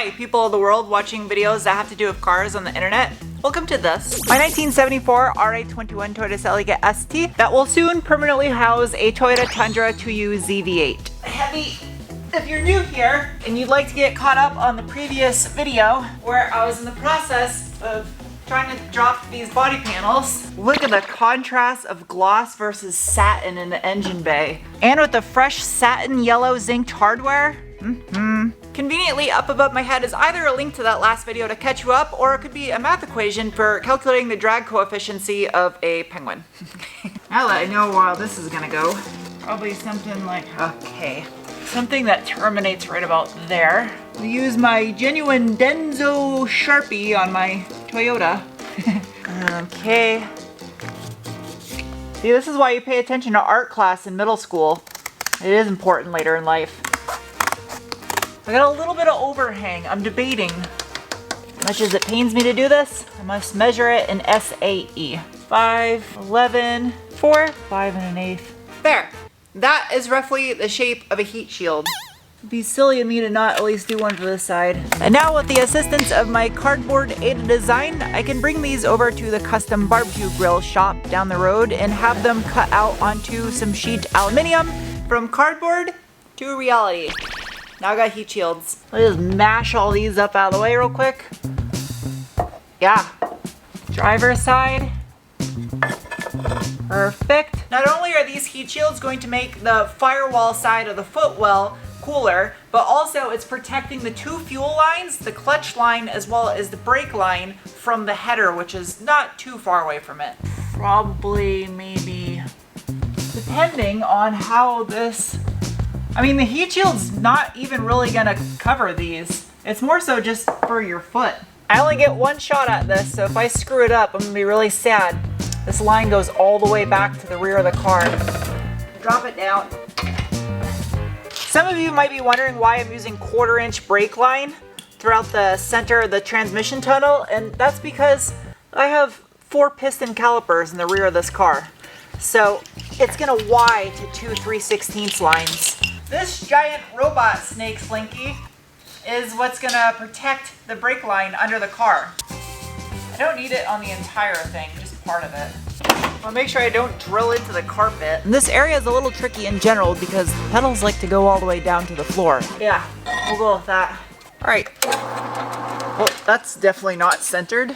Hi, people of the world watching videos that have to do with cars on the internet. Welcome to this. My 1974 RA21 Toyota Celica ST that will soon permanently house a Toyota Tundra 2U ZV8. Heavy. If you're new here and you'd like to get caught up on the previous video where I was in the process of trying to drop these body panels, look at the contrast of gloss versus satin in the engine bay. And with the fresh satin yellow zinced hardware, Conveniently up above my head is either a link to that last video to catch you up, or it could be a math equation for calculating the drag coefficient of a penguin. Now that I know where this is gonna go, probably something like, okay, something that terminates right about there. I'll use my genuine Denso Sharpie on my Toyota. Okay. See, this is why you pay attention to art class in middle school. It is important later in life. I got a little bit of overhang. I'm debating. As much as it pains me to do this, I must measure it in SAE. 5, 11, 4, 5 1/8. There. That is roughly the shape of a heat shield. It'd be silly of me to not at least do one for this side. And now with the assistance of my cardboard aided design, I can bring these over to the custom barbecue grill shop down the road and have them cut out onto some sheet aluminum. From cardboard to reality. Now I got heat shields. Let me just mash all these up out of the way real quick. Yeah. Driver's side. Perfect. Not only are these heat shields going to make the firewall side of the footwell cooler, but also it's protecting the two fuel lines, the clutch line as well as the brake line, from the header, which is not too far away from it. Probably, maybe, depending on how this... I mean, the heat shield's not even really gonna cover these. It's more so just for your foot. I only get one shot at this, so if I screw it up, I'm gonna be really sad. This line goes all the way back to the rear of the car. Drop it down. Some of you might be wondering why I'm using 1/4-inch brake line throughout the center of the transmission tunnel, and that's because I have 4 piston calipers in the rear of this car. So it's gonna Y to 2 3/16 lines. This giant robot snake slinky is what's gonna protect the brake line under the car. I don't need it on the entire thing, just part of it. I'll make sure I don't drill into the carpet. And this area is a little tricky in general because pedals like to go all the way down to the floor. Yeah, we'll go with that. All right. Well, that's definitely not centered.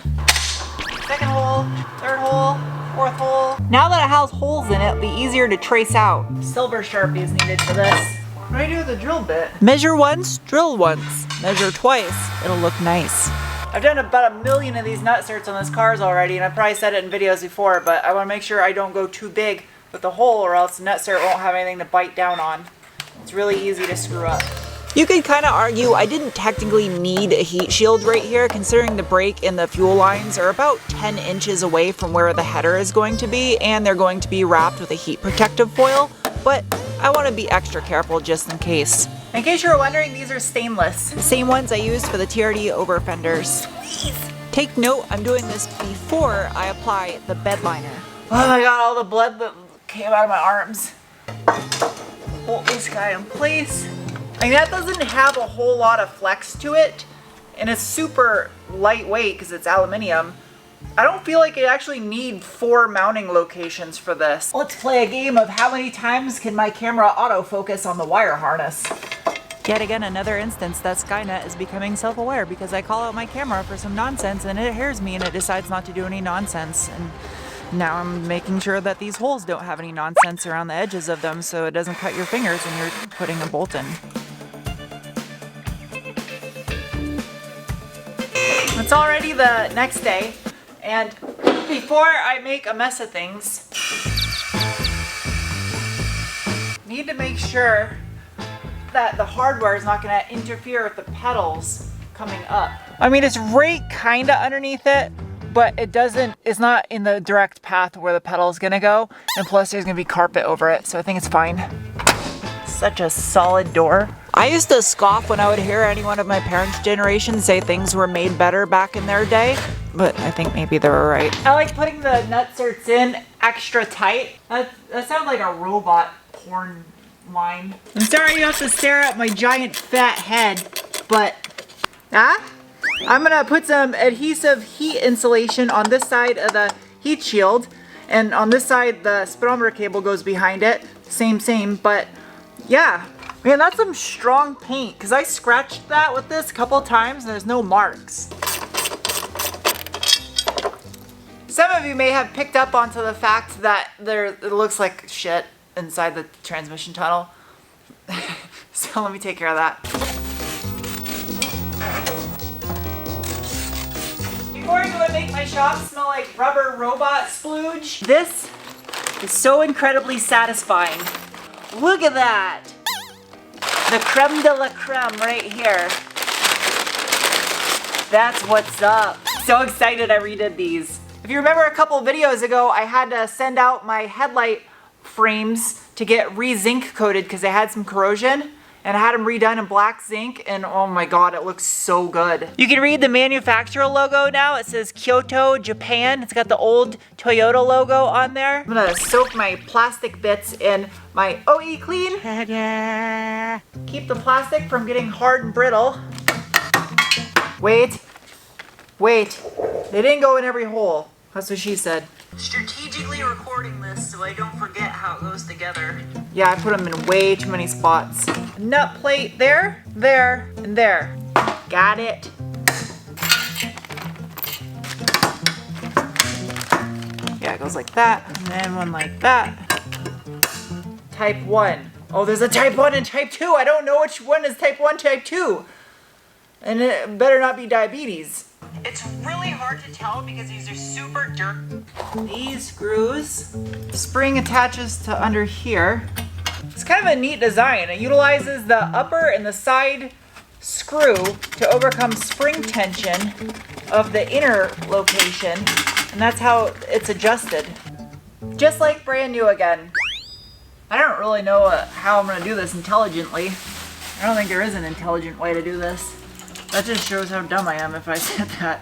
Second hole, third hole, fourth hole. Now that it has holes in it, it'll be easier to trace out. Silver Sharpie is needed for this. What do I do with the drill bit? Measure once, drill once. Measure twice, it'll look nice. I've done about 1 million of these nutserts on this cars already, and I've probably said it in videos before, but I want to make sure I don't go too big with the hole, or else the nutsert won't have anything to bite down on. It's really easy to screw up. You could kind of argue I didn't technically need a heat shield right here, considering the brake and the fuel lines are about 10 inches away from where the header is going to be, and they're going to be wrapped with a heat protective foil, but I want to be extra careful just in case. In case you're wondering, these are stainless. The same ones I used for the TRD over fenders. Take note, I'm doing this before I apply the bed liner. Oh my god, all the blood that came out of my arms. Hold this guy in place. Like, that doesn't have a whole lot of flex to it, and it's super lightweight because it's aluminum. I don't feel like I actually need 4 mounting locations for this. Let's play a game of how many times can my camera autofocus on the wire harness. Yet again, another instance that Skynet is becoming self-aware because I call out my camera for some nonsense and it hears me and it decides not to do any nonsense. And now I'm making sure that these holes don't have any nonsense around the edges of them so it doesn't cut your fingers when you're putting a bolt in. It's already the next day, and before I make a mess of things, need to make sure that the hardware is not going to interfere with the pedals coming up. I mean, it's right kind of underneath it, but it's not in the direct path where the pedal is going to go, and plus there's going to be carpet over it, so I think it's fine. Such a solid door. I used to scoff when I would hear anyone of my parents' generation say things were made better back in their day, but I think maybe they were right. I like putting the nutserts in extra tight. That sounds like a robot porn line. I'm sorry you have to stare at my giant fat head, but I'm gonna put some adhesive heat insulation on this side of the heat shield, and on this side the speedometer cable goes behind it. Same, but yeah. Man, that's some strong paint, because I scratched that with this a couple times and there's no marks. Some of you may have picked up onto the fact that it looks like shit inside the transmission tunnel. So let me take care of that. Before I go and make my shop smell like rubber robot splooge, this is so incredibly satisfying. Look at that. The creme de la creme right here. That's what's up. So excited I redid these. If you remember a couple videos ago, I had to send out my headlight frames to get re-zinc coated because they had some corrosion. And I had them redone in black zinc, and oh my god, it looks so good. You can read the manufacturer logo now. It says Kyoto, Japan. It's got the old Toyota logo on there. I'm gonna soak my plastic bits in my OE Clean. Keep the plastic from getting hard and brittle. Wait. They didn't go in every hole. That's what she said. Strategically recording this so I don't forget how it goes together. Yeah, I put them in way too many spots. Nut plate there, and there. Got it. Yeah, it goes like that, and then one like that. Type 1. Oh, there's a type 1 and type 2. I don't know which one is type 1, type 2. And it better not be diabetes. It's really hard to tell because these are super dirt. These screws, the spring attaches to under here. It's kind of a neat design. It utilizes the upper and the side screw to overcome spring tension of the inner location, and that's how it's adjusted. Just like brand new again. I don't really know how I'm gonna do this intelligently. I don't think there is an intelligent way to do this. That just shows how dumb I am if I said that.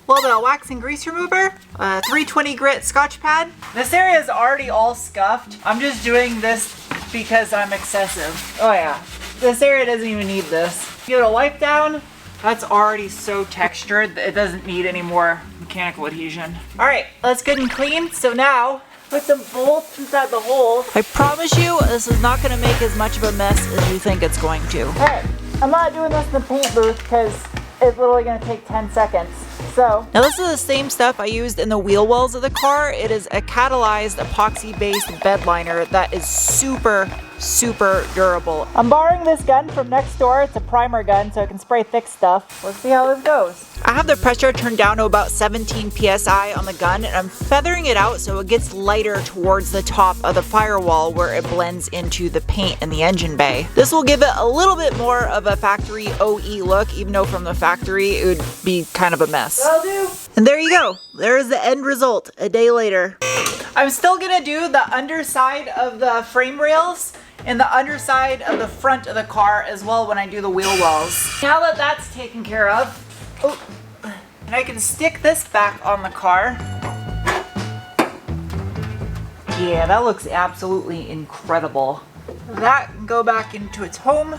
A little bit of wax and grease remover, 320 grit Scotch pad. This area is already all scuffed. I'm just doing this because I'm excessive. Oh yeah, this area doesn't even need this. Give it a wipe down. That's already so textured that it doesn't need any more mechanical adhesion. All right, let's get and clean. So now, put some bolts inside the hole. I promise you, this is not gonna make as much of a mess as you think it's going to. All right. I'm not doing this in the paint booth because it's literally going to take 10 seconds. So now this is the same stuff I used in the wheel wells of the car. It is a catalyzed epoxy-based bed liner that is super durable. I'm borrowing this gun from next door. It's a primer gun, so I can spray thick stuff. Let's see how this goes. I have the pressure turned down to about 17 psi on the gun, and I'm feathering it out so it gets lighter towards the top of the firewall where it blends into the paint in the engine bay. This will give it a little bit more of a factory OE look, even though from the factory it would be kind of a mess. That'll do. And there you go. There's the end result a day later. I'm still gonna do the underside of the frame rails and the underside of the front of the car as well when I do the wheel wells. Now that that's taken care of, and I can stick this back on the car. Yeah, that looks absolutely incredible. That can go back into its home.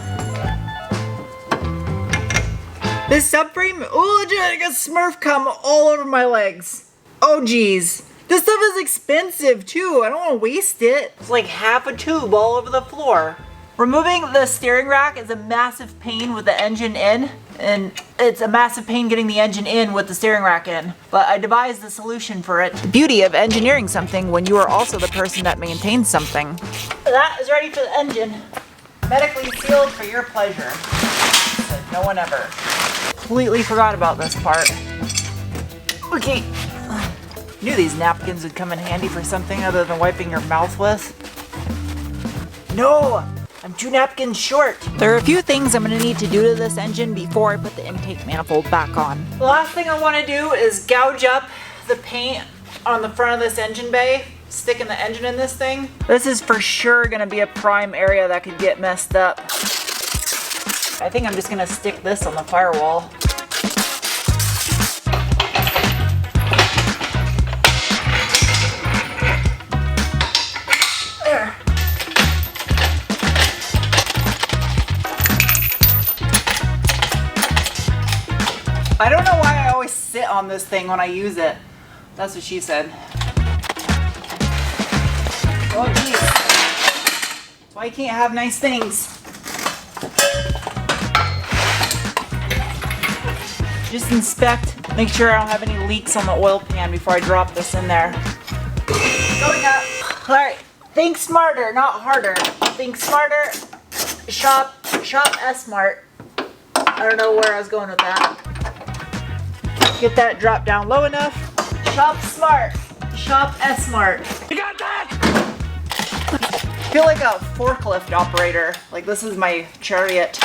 This subframe, oh, I got Smurf cum all over my legs. Oh geez. This stuff is expensive too. I don't want to waste it. It's like half a tube all over the floor. Removing the steering rack is a massive pain with the engine in, and it's a massive pain getting the engine in with the steering rack in. But I devised the solution for it. The beauty of engineering something when you are also the person that maintains something. That is ready for the engine. Medically sealed for your pleasure. Said no one ever. Completely forgot about this part. Okay. Knew these napkins would come in handy for something other than wiping your mouth with. No! I'm 2 napkins short. There are a few things I'm gonna need to do to this engine before I put the intake manifold back on. The last thing I wanna do is gouge up the paint on the front of this engine bay, sticking the engine in this thing. This is for sure gonna be a prime area that could get messed up. I think I'm just gonna stick this on the firewall. I don't know why I always sit on this thing when I use it. That's what she said. Oh geez. That's why you can't have nice things. Just inspect, make sure I don't have any leaks on the oil pan before I drop this in there. Going up. All right, think smarter, not harder. Think smarter, shop S-Smart. I don't know where I was going with that. Get that drop down low enough. Shop smart, shop S-Smart. You got that? I feel like a forklift operator. Like this is my chariot.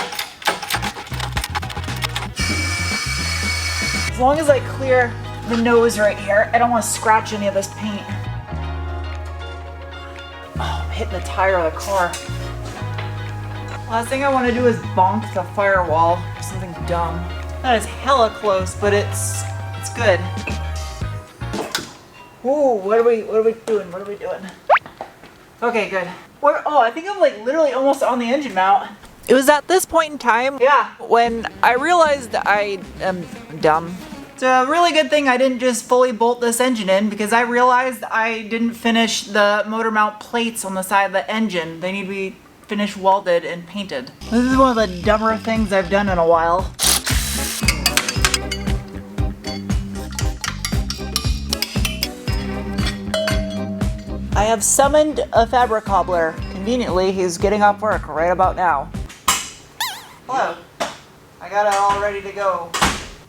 As long as I clear the nose right here, I don't want to scratch any of this paint. Oh, I'm hitting the tire of the car. Last thing I want to do is bonk the firewall or something dumb. That is hella close, but it's good. Ooh, what are we doing? What are we doing? Okay, good. I think I'm like literally almost on the engine mount. It was at this point in time, when I realized I am dumb. It's a really good thing I didn't just fully bolt this engine in because I realized I didn't finish the motor mount plates on the side of the engine. They need to be finished welded and painted. This is one of the dumber things I've done in a while. I have summoned a fabric cobbler. Conveniently, he's getting off work right about now. Hello. I got it all ready to go.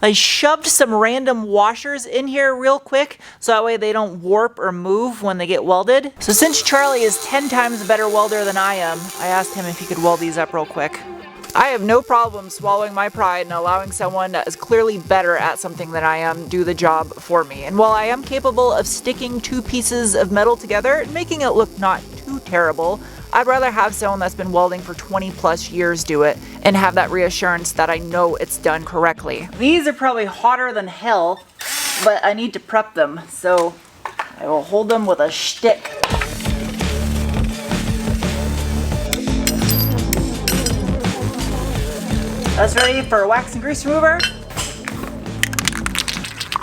I shoved some random washers in here real quick so that way they don't warp or move when they get welded. So since Charlie is 10 times a better welder than I am, I asked him if he could weld these up real quick. I have no problem swallowing my pride and allowing someone that is clearly better at something than I am do the job for me. And while I am capable of sticking two pieces of metal together and making it look not too terrible, I'd rather have someone that's been welding for 20 plus years do it and have that reassurance that I know it's done correctly. These are probably hotter than hell, but I need to prep them, so I will hold them with a stick. That's ready for a wax and grease remover.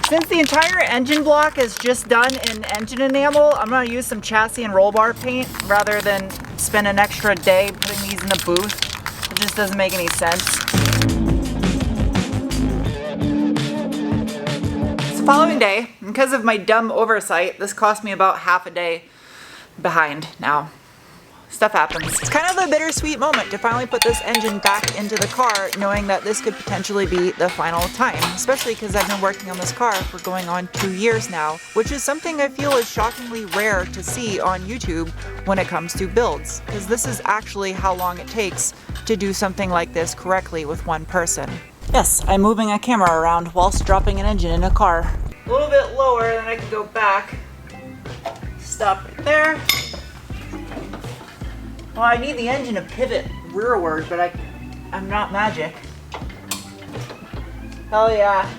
Since the entire engine block is just done in engine enamel, I'm going to use some chassis and roll bar paint rather than spend an extra day putting these in the booth. It just doesn't make any sense. It's the following day. Because of my dumb oversight, this cost me about half a day behind now. Stuff happens. It's kind of a bittersweet moment to finally put this engine back into the car, knowing that this could potentially be the final time, especially because I've been working on this car for going on 2 years now, which is something I feel is shockingly rare to see on YouTube when it comes to builds, because this is actually how long it takes to do something like this correctly with one person. Yes, I'm moving a camera around whilst dropping an engine in a car. A little bit lower, then I can go back. Stop right there. Well, I need the engine to pivot rearward, but I'm not magic. Hell yeah.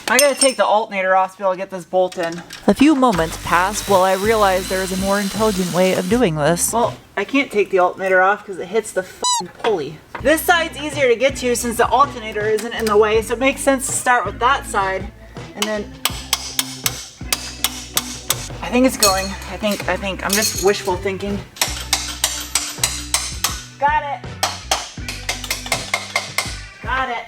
I gotta take the alternator off to be able to get this bolt in. A few moments pass while I realize there is a more intelligent way of doing this. Well, I can't take the alternator off because it hits the f***ing pulley. This side's easier to get to since the alternator isn't in the way, so it makes sense to start with that side and then I think it's going. I think. I'm just wishful thinking. Got it. Got it.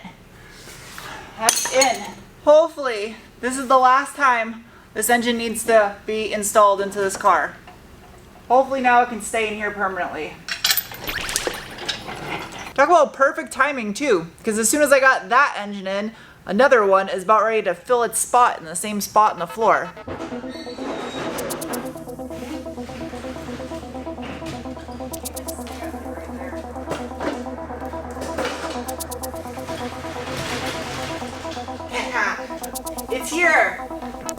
That's in. Hopefully, this is the last time this engine needs to be installed into this car. Hopefully now it can stay in here permanently. Talk about perfect timing too, because as soon as I got that engine in, another one is about ready to fill its spot in the same spot in the floor. It's here!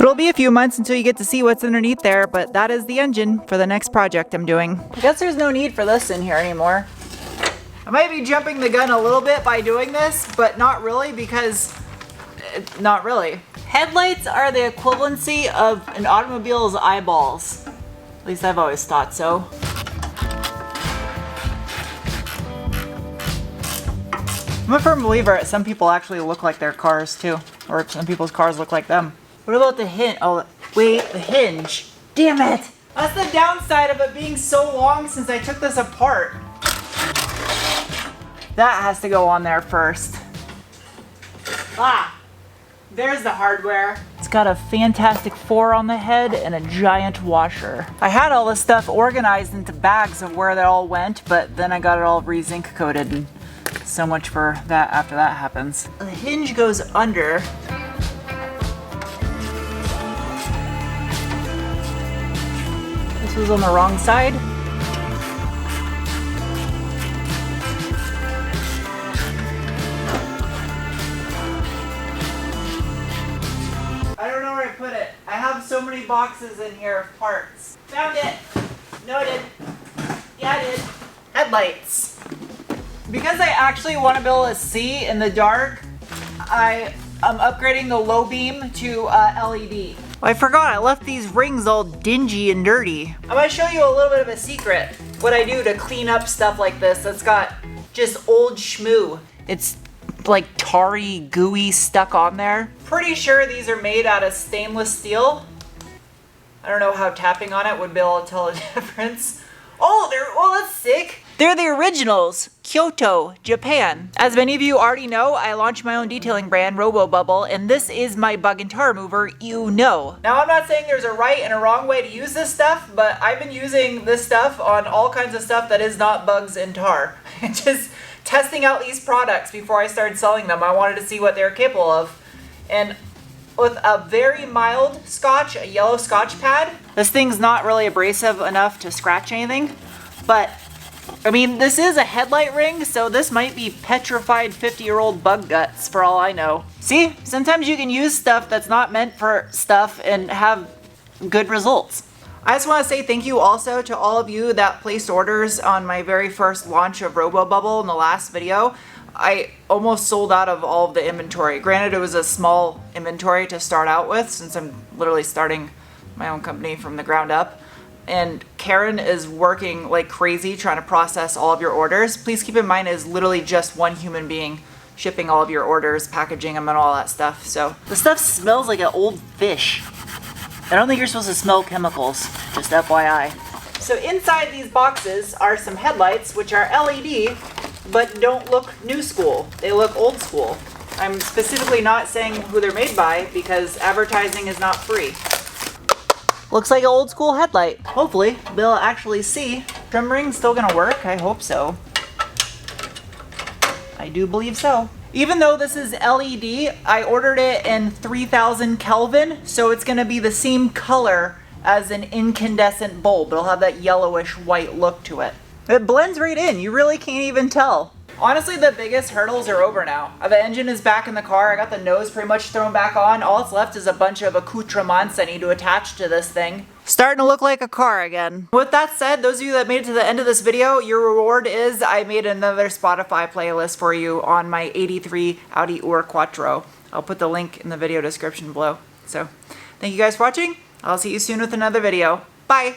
It'll be a few months until you get to see what's underneath there, but that is the engine for the next project I'm doing. I guess there's no need for this in here anymore. I might be jumping the gun a little bit by doing this, but not really because... not really. Headlights are the equivalency of an automobile's eyeballs. At least I've always thought so. I'm a firm believer that some people actually look like their cars too. Or some people's cars look like them. What about the hinge? Oh, wait, the hinge. Damn it! That's the downside of it being so long since I took this apart. That has to go on there first. Ah! There's the hardware. It's got a fantastic 4 on the head and a giant washer. I had all this stuff organized into bags of where they all went, but then I got it all re-zinc coated, and so much for that after that happens. The hinge goes under. This was on the wrong side. I don't know where I put it. I have so many boxes in here of parts. Found it. Noted. Yeah, I did. Headlights. Because I actually want to be able to see in the dark, I am upgrading the low beam to LED. I forgot I left these rings all dingy and dirty. I'm gonna show you a little bit of a secret. What I do to clean up stuff like this that's got just old schmoo. It's like tarry, gooey stuck on there. Pretty sure these are made out of stainless steel. I don't know how tapping on it would be able to tell a difference. Oh, that's sick. They're the originals, Kyoto, Japan. As many of you already know, I launched my own detailing brand, RoboBubble, and this is my bug and tar remover, you know. Now, I'm not saying there's a right and a wrong way to use this stuff, but I've been using this stuff on all kinds of stuff that is not bugs and tar. Just testing out these products before I started selling them. I wanted to see what they're capable of. And with a very mild scotch, a yellow scotch pad, this thing's not really abrasive enough to scratch anything, but I mean, this is a headlight ring, so this might be petrified 50-year-old bug guts for all I know. See, sometimes you can use stuff that's not meant for stuff and have good results. I just want to say thank you also to all of you that placed orders on my very first launch of RoboBubble in the last video. I almost sold out of all of the inventory. Granted, it was a small inventory to start out with since I'm literally starting my own company from the ground up. And Karen is working like crazy trying to process all of your orders. Please keep in mind it is literally just one human being shipping all of your orders, packaging them and all that stuff. So the stuff smells like an old fish. I don't think you're supposed to smell chemicals, just FYI. So inside these boxes are some headlights, which are LED, but don't look new school. They look old school. I'm specifically not saying who they're made by because advertising is not free. Looks like an old school headlight. Hopefully, they'll actually see. Trim ring's still gonna work, I hope so. I do believe so. Even though this is LED, I ordered it in 3000 Kelvin, so it's gonna be the same color as an incandescent bulb. It'll have that yellowish white look to it. It blends right in, you really can't even tell. Honestly, the biggest hurdles are over now. The engine is back in the car. I got the nose pretty much thrown back on. All that's left is a bunch of accoutrements I need to attach to this thing. Starting to look like a car again. With that said, those of you that made it to the end of this video, your reward is I made another Spotify playlist for you on my 83 Audi Ur Quattro. I'll put the link in the video description below. So, thank you guys for watching. I'll see you soon with another video. Bye!